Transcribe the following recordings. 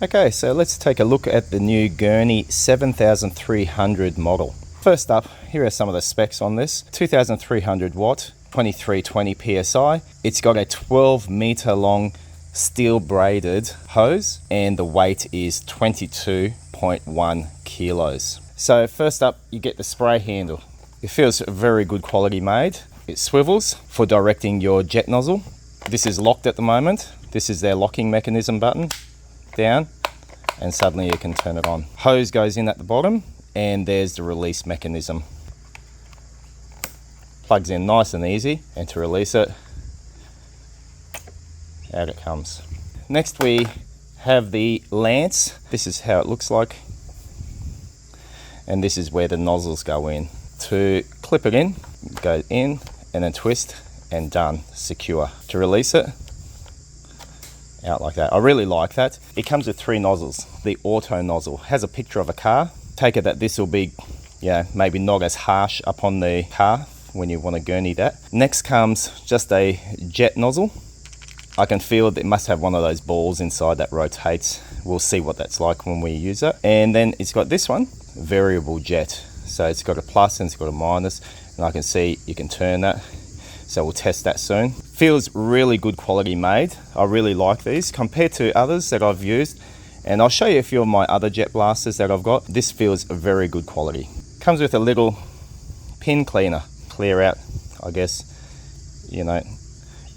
Okay, so let's take a look at the new Gerni 7300 model. First up, here are some of the specs on this. 2300 watt, 2320 psi. It's got a 12 meter long steel braided hose and the weight is 22.1 kilos. So first up, you get the spray handle. It feels very good quality made. It swivels for directing your jet nozzle. This is locked at the moment. This is their locking mechanism button. Down, and suddenly you can turn it on. Hose goes in at the bottom, and there's the release mechanism. Plugs in nice and easy, and to release it, out it comes. Next we have the lance. This is how it looks like, and this is where the nozzles go in. To clip it in, go in and then twist and done, secure. To release it, out like that. I really like that. It comes with 3 nozzles. The auto nozzle has a picture of a car. Take it that this will be, maybe not as harsh up on the car when you want to gurney that. Next comes just a jet nozzle. I can feel that it must have one of those balls inside that rotates. We'll see what that's like when we use it. And then it's got this one, variable jet. So it's got a plus and it's got a minus, and I can see you can turn that. So we'll test that soon. Feels really good quality made. I really like these compared to others that I've used. And I'll show you a few of my other jet blasters that I've got. This feels very good quality. Comes with a little pin cleaner. Clear out, I guess,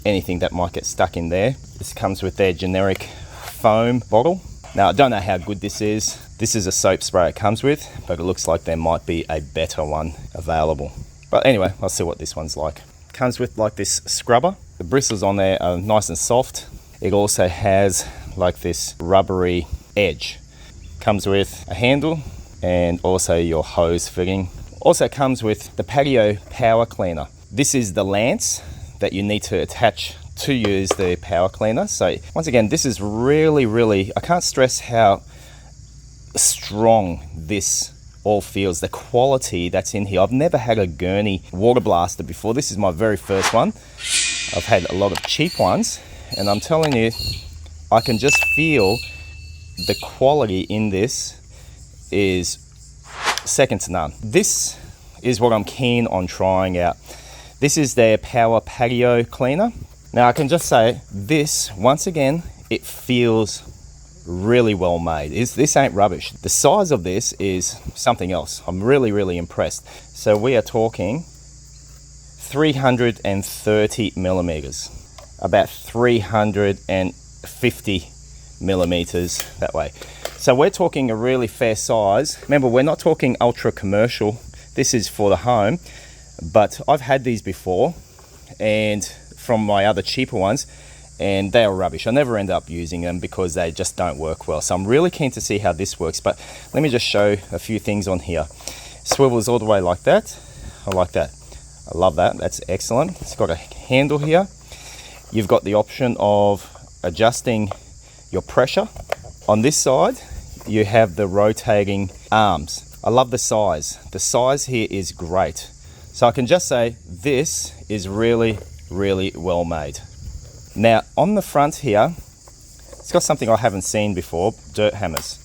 anything that might get stuck in there. This comes with their generic foam bottle. Now, I don't know how good this is. This is a soap spray it comes with, but it looks like there might be a better one available. But anyway, I'll see what this one's like. Comes with like this scrubber. The bristles on there are nice and soft. It also has like this rubbery edge. Comes with a handle and also your hose fitting. Also comes with the patio power cleaner. This is the lance that you need to attach to use the power cleaner. So once again, this is really, I can't stress how strong this all feels, the quality that's in here. I've never had a Gerni water blaster before. This is my very first one. I've had a lot of cheap ones, and I'm telling you, I can just feel the quality in this is second to none. This is what I'm keen on trying out. This is their power patio cleaner. Now I can just say this, once again, it feels really well made. This ain't rubbish. The size of this is something else. I'm really impressed. So we are talking 330 millimeters, about 350 millimeters that way. So we're talking a really fair size. Remember, we're not talking ultra commercial. This is for the home, but I've had these before and from my other cheaper ones, and they are rubbish. I never end up using them because they just don't work well. So I'm really keen to see how this works, but let me just show a few things on here. Swivels all the way like that. I like that. I love that. That's excellent. It's got a handle here. You've got the option of adjusting your pressure. On this side, you have the rotating arms. I love the size. The size here is great. So I can just say this is really well made. Now on the front here, it's got something I haven't seen before, dirt hammers.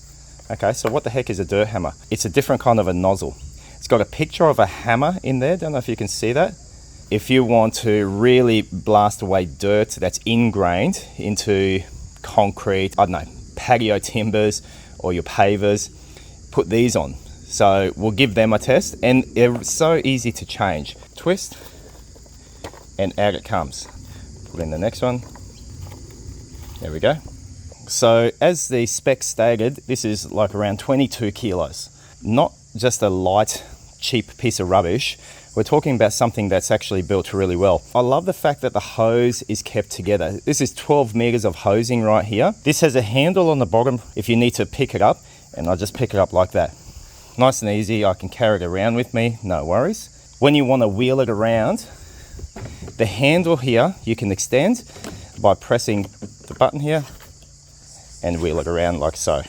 Okay, so what the heck is a dirt hammer? It's a different kind of a nozzle. It's got a picture of a hammer in there, don't know if you can see that. If you want to really blast away dirt that's ingrained into concrete, I don't know, patio timbers or your pavers, put these on. So we'll give them a test, and they're so easy to change. Twist, and out it comes. Put in the next one. There we go. So as the specs stated, this is like around 22 kilos. Not just a light, cheap piece of rubbish. We're talking about something that's actually built really well. I love the fact that the hose is kept together. This is 12 meters of hosing right here. This has a handle on the bottom if you need to pick it up, and I just pick it up like that. Nice and easy. I can carry it around with me, no worries. When you want to wheel it around, the handle here you can extend by pressing the button here and wheel it around like so.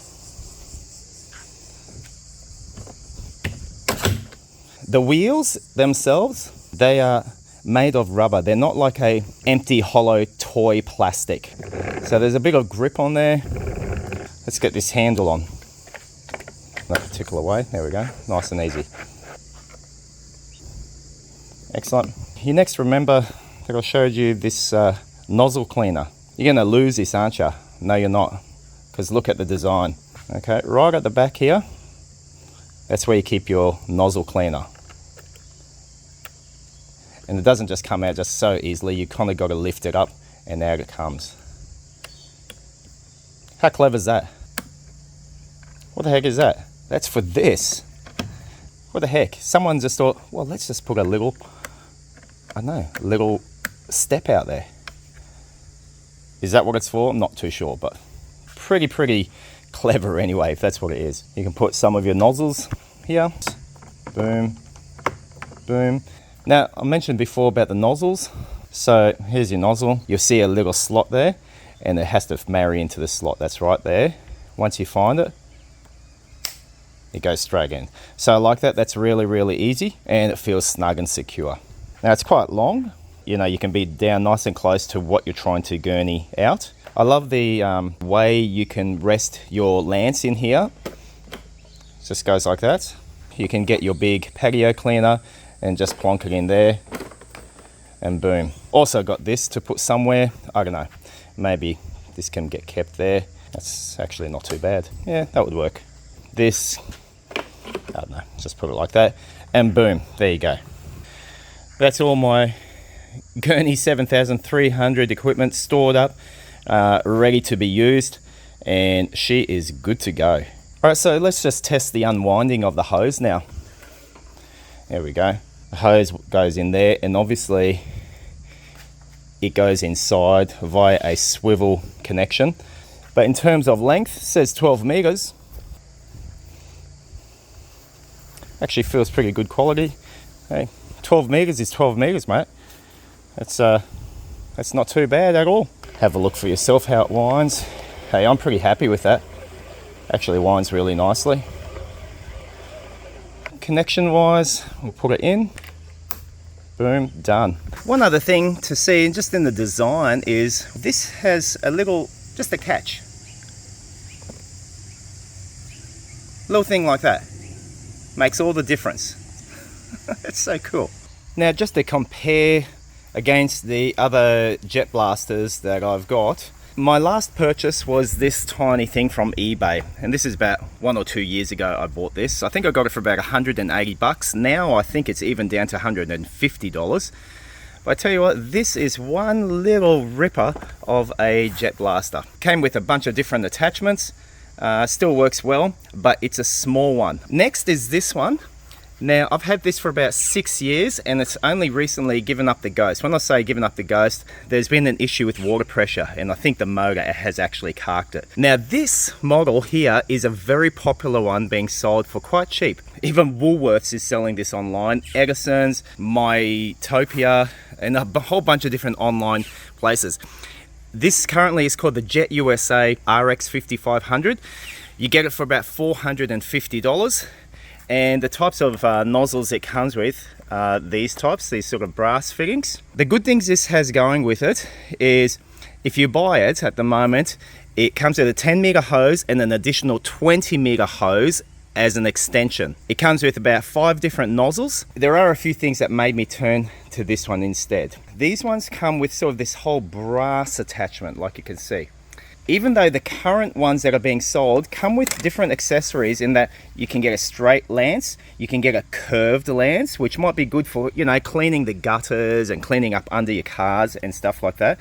The wheels themselves, they are made of rubber. They're not like a empty hollow toy plastic. So there's a bit of grip on there. Let's get this handle on. That particular way. There we go. Nice and easy. Excellent. You next remember that I showed you this nozzle cleaner. You're going to lose this, aren't you? No, you're not. Because look at the design. Okay, right at the back here, that's where you keep your nozzle cleaner. And it doesn't just come out just so easily. You kind of got to lift it up and out it comes. How clever is that? What the heck is that? That's for this. What the heck? Someone just thought, well, let's just put a little, I don't know, little step out there. Is that what it's for? I'm not too sure, but pretty clever anyway, if that's what it is. You can put some of your nozzles here. Boom, boom. Now, I mentioned before about the nozzles. So here's your nozzle. You'll see a little slot there, and it has to marry into the slot that's right there. Once you find it, it goes straight in. So like that, that's really easy, and it feels snug and secure. Now it's quite long. You know, you can be down nice and close to what you're trying to gurney out. I love the way you can rest your lance in here. It just goes like that. You can get your big patio cleaner and just plonk it in there, and boom. Also got this to put somewhere. I don't know, maybe this can get kept there. That's actually not too bad. Yeah, that would work. This, I don't know, just put it like that, and boom, there you go. That's all my Gerni 7300 equipment stored up, ready to be used, and she is good to go. All right, so let's just test the unwinding of the hose now. There we go. The hose goes in there, and obviously it goes inside via a swivel connection. But in terms of length, it says 12 meters. Actually feels pretty good quality. Hey, 12 meters is 12 meters, mate. That's not too bad at all. Have a look for yourself how it winds. Hey, I'm pretty happy with that. Actually winds really nicely. Connection wise, we'll put it in. Boom, done. One other thing to see just in the design is this has a little, just a catch. Little thing like that. Makes all the difference. It's so cool. Now just to compare against the other jet blasters that I've got, my last purchase was this tiny thing from eBay, and this is about 1 or 2 years ago I bought this. I think I got it for about 180 bucks. Now I think it's even down to $150. But I tell you what, this is one little ripper of a jet blaster. Came with a bunch of different attachments. Still works well, but it's a small one. Next is this one. Now, I've had this for about 6 years, and it's only recently given up the ghost. When I say given up the ghost, there's been an issue with water pressure, and I think the motor has actually carked it. Now, this model here is a very popular one being sold for quite cheap. Even Woolworths is selling this online, Edison's, Mytopia, and a whole bunch of different online places. This currently is called the Jet USA RX 5500. You get it for about $450. And the types of nozzles it comes with are these types, these sort of brass fittings. The good things this has going with it is if you buy it at the moment, it comes with a 10 meter hose and an additional 20 meter hose as an extension. It comes with about 5 different nozzles. There are a few things that made me turn to this one instead. These ones come with sort of this whole brass attachment, like you can see. Even though the current ones that are being sold come with different accessories in that you can get a straight lance, you can get a curved lance, which might be good for, you know, cleaning the gutters and cleaning up under your cars and stuff like that.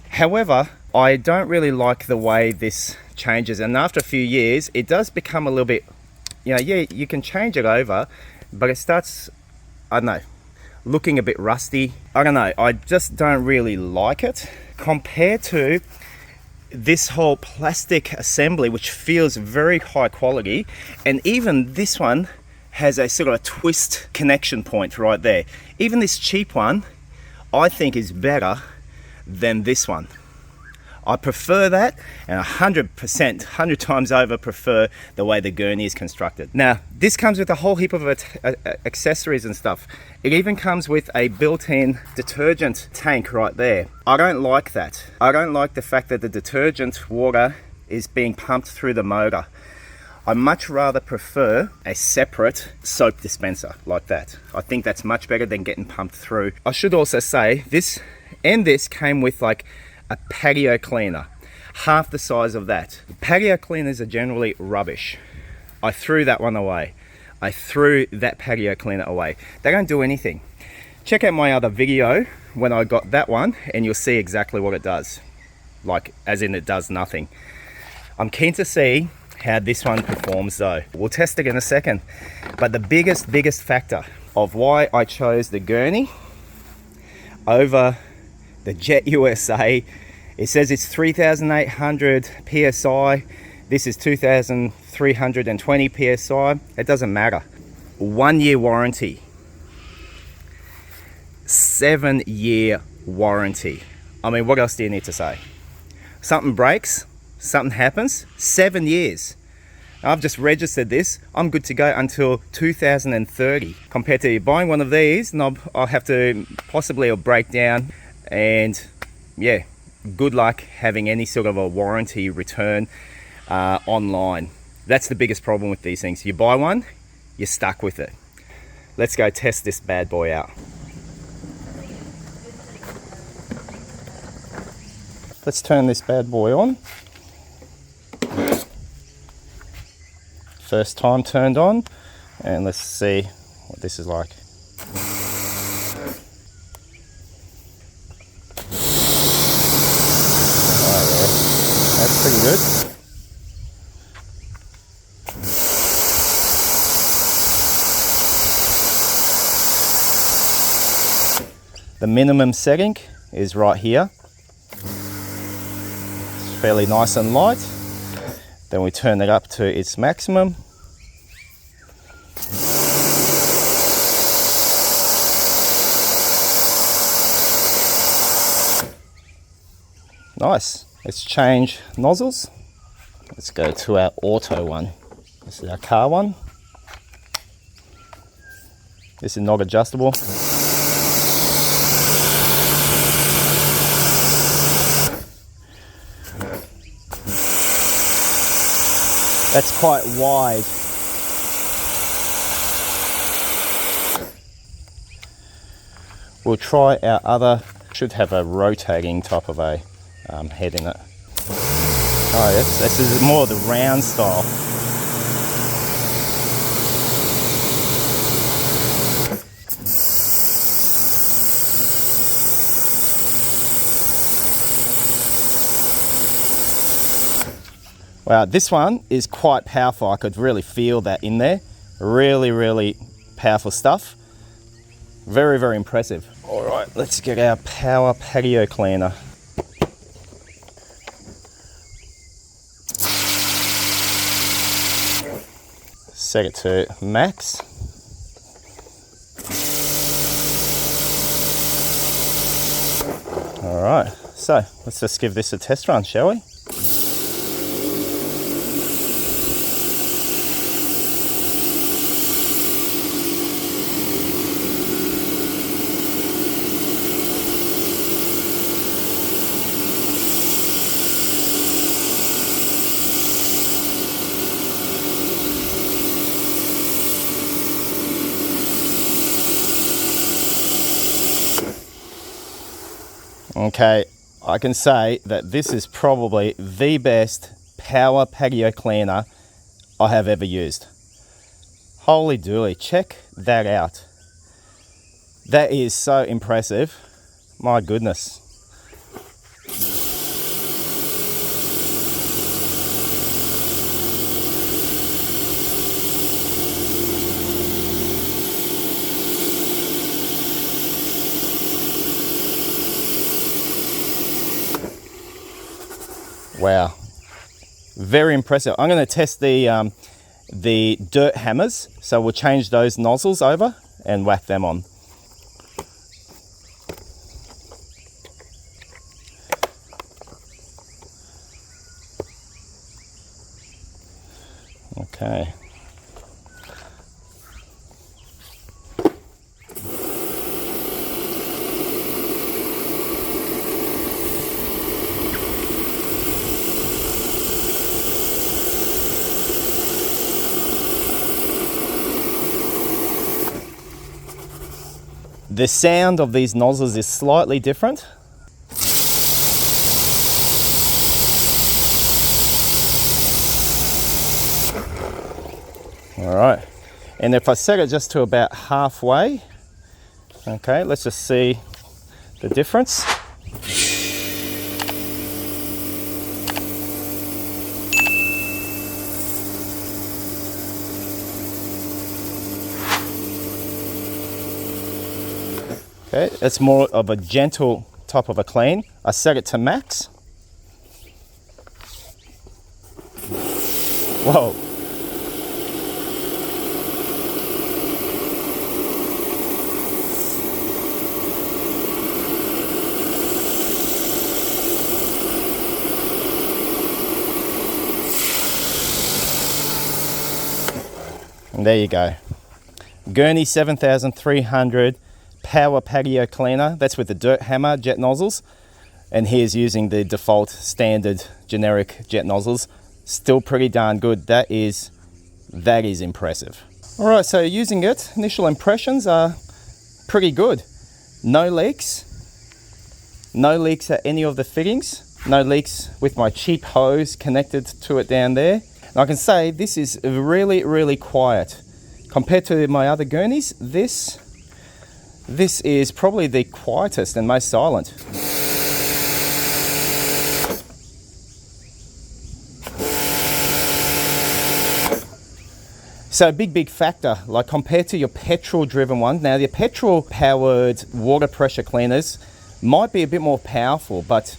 However, I don't really like the way this changes, and after a few years, it does become a little bit, you know, yeah, you can change it over, but it starts, I don't know, looking a bit rusty. I don't know, I just don't really like it compared to this whole plastic assembly, which feels very high quality. And even this one has a sort of a twist connection point right there. Even this cheap one I think is better than this one. I prefer that, and 100 times over prefer the way the Gerni is constructed. Now, this comes with a whole heap of accessories and stuff. It even comes with a built-in detergent tank right there. I don't like that. I don't like the fact that the detergent water is being pumped through the motor. I much rather prefer a separate soap dispenser like that. I think that's much better than getting pumped through. I should also say this came with like a patio cleaner, half the size of that. Patio cleaners are generally rubbish. I threw that one away. I threw that patio cleaner away. They don't do anything. Check out my other video when I got that one and you'll see exactly what it does. Like, as in it does nothing. I'm keen to see how this one performs though. We'll test it in a second. But the biggest factor of why I chose the Gerni over the Jet USA, it says it's 3,800 PSI. This is 2,320 PSI. It doesn't matter. 1 year warranty. 7 year warranty. I mean, what else do you need to say? Something breaks, something happens, 7 years. I've just registered this. I'm good to go until 2030. Compared to buying one of these, and I'll have to possibly it'll break down, and yeah, good luck having any sort of a warranty return online. That's the biggest problem with these things. You buy one, you're stuck with it. Let's go test this bad boy out. Let's turn this bad boy on. First time turned on, and let's see what this is like. Oh yeah, that's pretty good. The minimum setting is right here. It's fairly nice and light. Then we turn it up to its maximum. Nice. Let's change nozzles. Let's go to our auto one. This is our car one. This is not adjustable. That's quite wide. We'll try our other, should have a rotating type of a head in it. Oh yes, this is more the round style. Wow, this one is quite powerful. I could really feel that in there. Really powerful stuff. Very impressive. All right, let's get our power patio cleaner. Set it to max. All right, so let's just give this a test run, shall we? Okay, I can say that this is probably the best power patio cleaner I have ever used. Holy dooly, check that out. That is so impressive. My goodness. Wow, very impressive. I'm going to test the dirt hammers, so we'll change those nozzles over and whack them on. Okay. The sound of these nozzles is slightly different. All right, and if I set it just to about halfway, okay, let's just see the difference. Okay, it's more of a gentle type of a clean. I set it to max. Whoa. And there you go. Gerni 7300 power patio cleaner. That's with the dirt hammer jet nozzles. And here's using the default standard generic jet nozzles. Still pretty darn good. That is impressive. All right, so using it, initial impressions are pretty good. No leaks at any of the fittings. No leaks with my cheap hose connected to it down there. And I can say this is really, really quiet. Compared to my other Gernis, this is probably the quietest and most silent. So big factor, like compared to your petrol driven one. Now the petrol powered water pressure cleaners might be a bit more powerful, but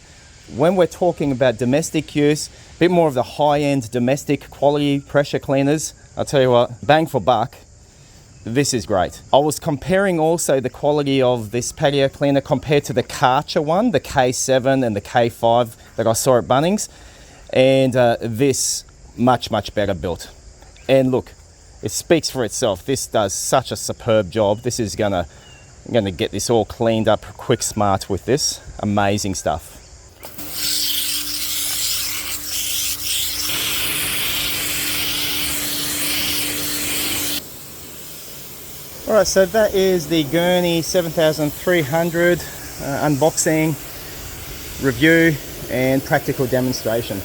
when we're talking about domestic use, a bit more of the high-end domestic quality pressure cleaners, I'll tell you what, bang for buck, this is great. I was comparing also the quality of this patio cleaner compared to the Karcher one, the K7 and the K5 that I saw at Bunnings, and this much better built. And look, it speaks for itself. This does such a superb job. This is I'm gonna get this all cleaned up quick smart with this. Amazing stuff. All right, so that is the Gerni 7300 unboxing, review, and practical demonstration.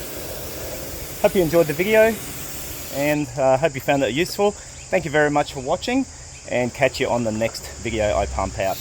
Hope you enjoyed the video, and hope you found it useful. Thank you very much for watching, and catch you on the next video I pump out.